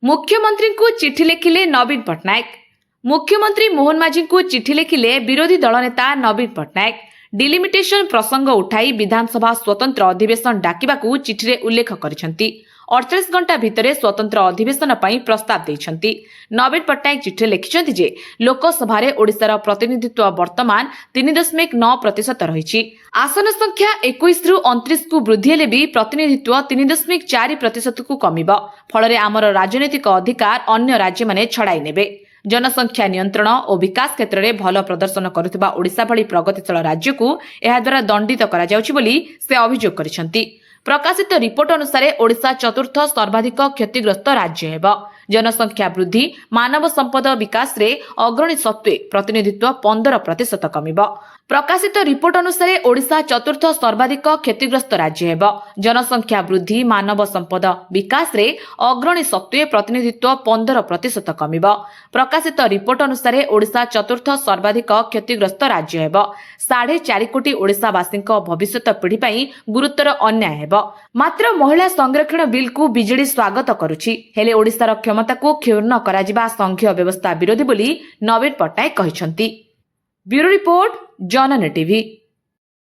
मुख्यमंत्री को चिठी लिखिले नवीन पट्टनायक। मुख्यमंत्री मोहन माझी को चिठी लिखिले विरोधी दल नेता नवीन पट्टनायक। डिलिमिटेशन प्रसंग उठाई विधानसभा स्वतंत्र अधिवेशन डाकिबाकू चिठी रे उल्लेख करिसेंती। 48 घंटा भितरे स्वतंत्र अधिवेशन पई प्रस्ताव देइछंती। नवीन पट्टनायक चिठी लिखिसेंती जे लोकसभा रे ओडिशार प्रतिनिधित्व वर्तमान 3.9% रहिछि। आसन संख्या 21 रु 29 को वृद्धि हेले भी प्रतिनिधित्व 3.4% को कमिब। फल आमर राजनीतिक अधिकार अन्य राज्य माने छड़ाई नेबे। जनसंख्या नियंत्रण और विकास क्षेत्र में भल प्रदर्शन करुवा ओडिशा भली प्रगतिशील राज्य को यह द्वारा दंडित करा जाउछि बोली से अभियोग करिसेंती। प्रकाशित रिपोर्ट अनुसार ओडिशा चतुर्थ सर्वाधिक क्षतिग्रस्त राज्य हेब। जनसंख्या वृद्धि मानव संपद विकास रे अग्रणी सत्वे प्रतिनिधित्व 15% कमिब। प्रकाशित रिपोर्ट अनुसार ओडिशा चतुर्थ सर्वाधिक क्षतिग्रस्त राज्य हेब। जनसंख्या वृद्धि मानव संपद विकास रे अग्रणी सत्वे प्रतिनिधित्व 15% कमिब। प्रकाशित रिपोर्ट अनुसार ओडिशा चतुर्थ सर्वाधिक क्षतिग्रस्त राज्य हेब। 4.5 कोटी ओडिशावासी भविष्यत पीढ़ी पई गुरुतर अन्याय हेब। मात्र महिला संरक्षण बिल को बीजेडी स्वागत करुछि, हेले ओडिशार क्षमता को क्षुण्ण कराजिबा संघीय व्यवस्था विरोधी बोली नवीन पट्टनायक कहिसंती। ब्यूरो रिपोर्ट जननी टीवी।